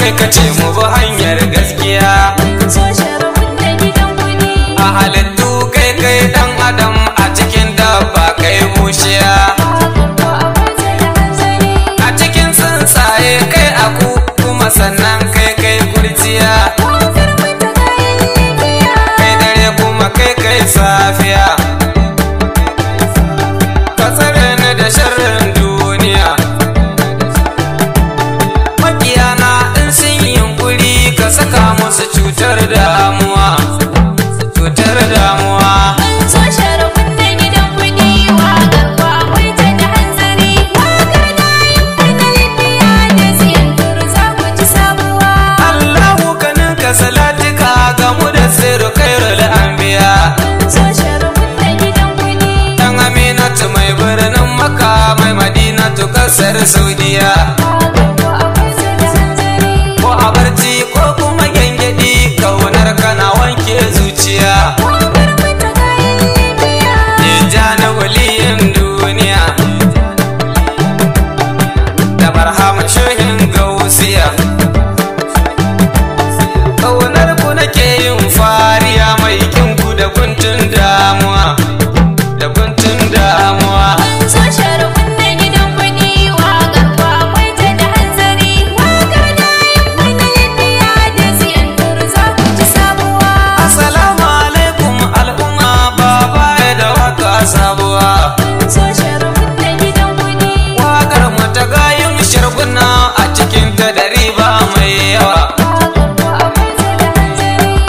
kai ka ce mu bi hanyar gaskiya. A halittu kai kai dan adam, a cikin dabba kai bushiya. A cikin tsuntsaye kai aku, kuma sannan kai kai kurciya. Kai dare kuma kai kai safiya. Ka tsare ni da sharrin duniya. Makiyana in sun yi yunkuri, ka saka musu cutar damuwa. Cutar damuwa. Allahu kanin ka salatika ga mu da sirru khairul anbiya. Dan Aminatu mai birnin Makka, mai Madinatu kasar Saudiya. Ko a barci ko kuma gyangyaɗi, kaunar kana wanke zuciya. Tijjani waliyin duniya, da barhama shehin gausiya. Kaunar ku nake yin fariya, mai kinku da guntun damuwa. Da guntun damuwa. Assalamu alaikum al'umma, baba da waka sabuwa. Wakar mu ta gayin sharguna, a cikin ta da riba mai yawa.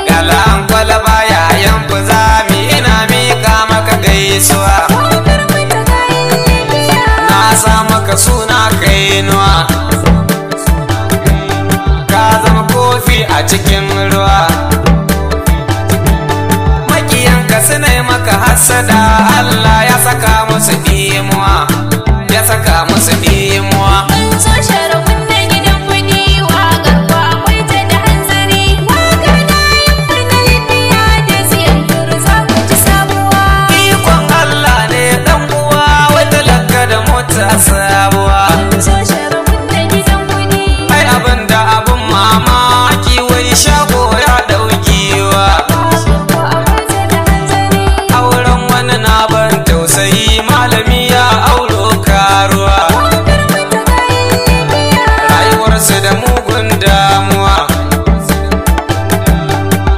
Galan kwalaba yayan ku zami, ina mika maka gaisuwa. Na sa maka suna kainuwa. Ka zama kofi a cikin ruwa. Makiyanka suna yi maka hasada, Allah ya saka musu dimuwa. Ya saka musu dimuwa. Ikon Allah ne dan uwa, wai talaka da mota sabuwa. Ai abinda abin mamaki, wai shago ya daukiwa. Auren wani na ban tausayi, malami ya auro karuwa. Rayuwarsu da mugun damuwa,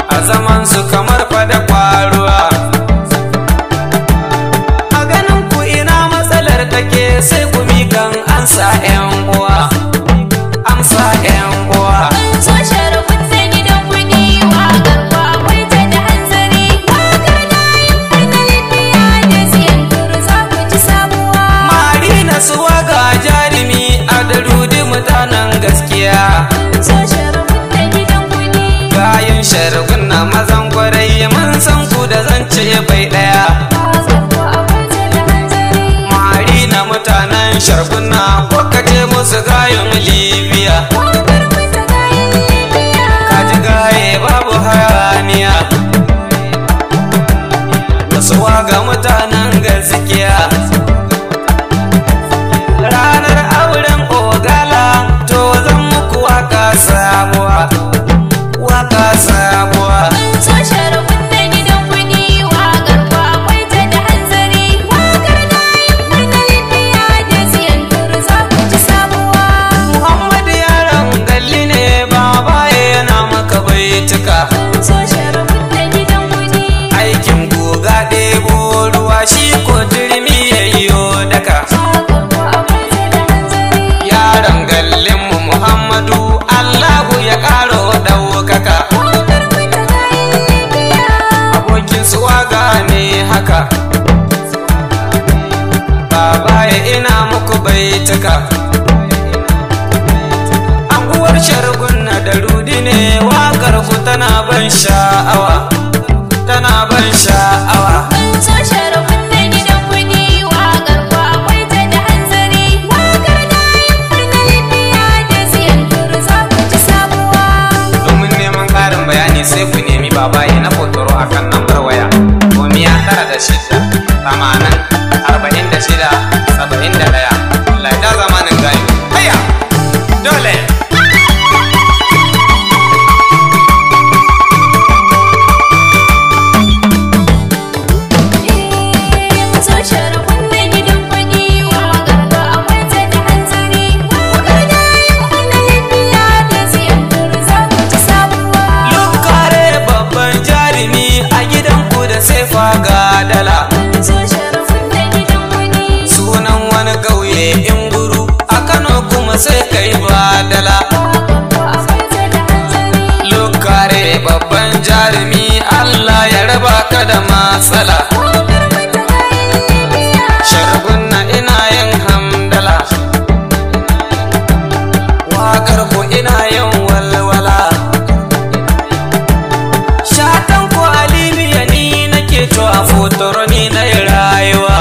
a zaman su kamar fada kwaruwa. A ganin ku ina matsalar take, sai ku mikan amsa 'yan uwa. Amsa 'yan uwa. Marina suwa ga jarumi, a darudi mutanen gaskiya. Gayin shargun na mazan kwarai, mun san ku da zance bai daya. Marina mutanen sharguna, ko kace musu gayin Libya. Kaji gaye babu hayaniya, suwa ga mutanen gaskiya. Ranar auren ogala, to zan muku waka sabuwa. Waka sabuwa. Muhammadu yaron galli ne, baba yana maka baituka. Aikin guga ɗebo ruwa, shi ko turmi yayyo daka. Yaron gallinmu Muhammadu, Allahu ya ƙaro ɗaukaka. Abokin suwaga ne haka, baba ya ina muku baituka. Anguwar shargunna da rudi ne, waƙar ku tana ban sha'awa. Tana ban sha'awa. Domin neman ƙarin bayani sai ku nemi babaye na fotoro a kan lambar waya 906 80 46 71. Allah ya da zamanin gayu. Haya! Dole! dala. Sunan wani ƙauye Inguru a Kano kuma sai kai ba dala. Lokare babban jarumi Allah ya raba ka da matsala. Shargunna ina yin hamdala, waƙar ku ina yin walwala. Shatan ku Alibiya ni nake to a fotoro ni na yi rayuwa,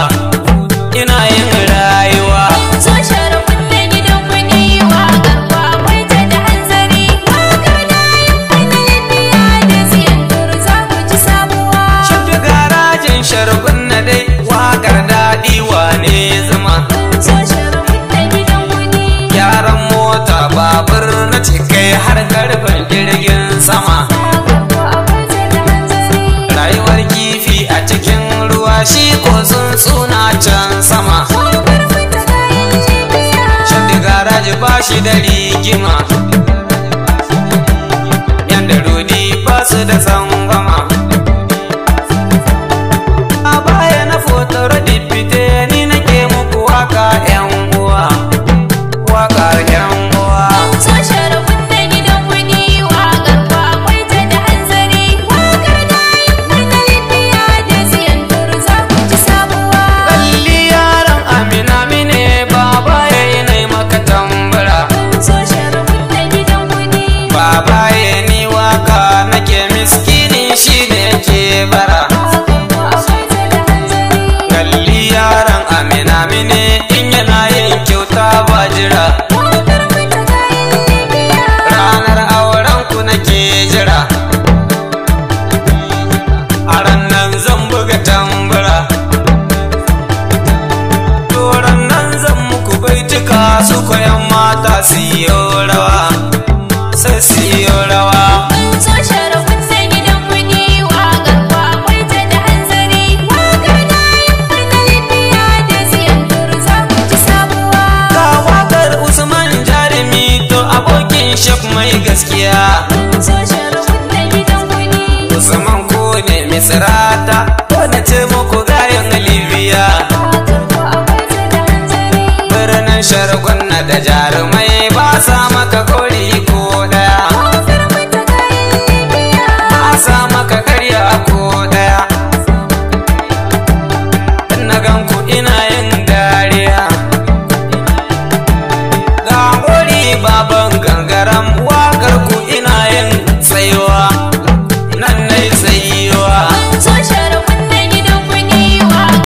ina yin rayuwa. Shafi garajin Shargunna dai waƙar daɗi wane zuma. Gyaran mota babur na cikai har karfin jirgin sama. Rayuwar kifi a cikin ruwa shi ko tsuntsuna can sama. Shafi garaji ba shi da rigima, yanda rudi ba su da tsangwama. A baya na fotoro dipite ni nake muku waka yan uwa, wakar yan uwa. Kalli yaran Amina mine baba yayi nai maka tambara. Baba yayi ni waka nake miskini shi ne ke bara. Kalli yaran Amina mine in yana yin kyauta ba jira. Ranar auren ku nake jira, a ranar zan buga tambura. Toran nan zan muku baitika su koyan mata su yi rawa, sai su yi rawa. Ga waƙar Usman jarumi to abokin shaf mai gaskiya. Usman ko ne misrata ko na ce muku gayan Libya. Birnin Shargunna da jarumai ba sa maka kori ko daya, ba sa maka karya ko daya. Na ganku ina yin dariya, ga wuri baban gangaram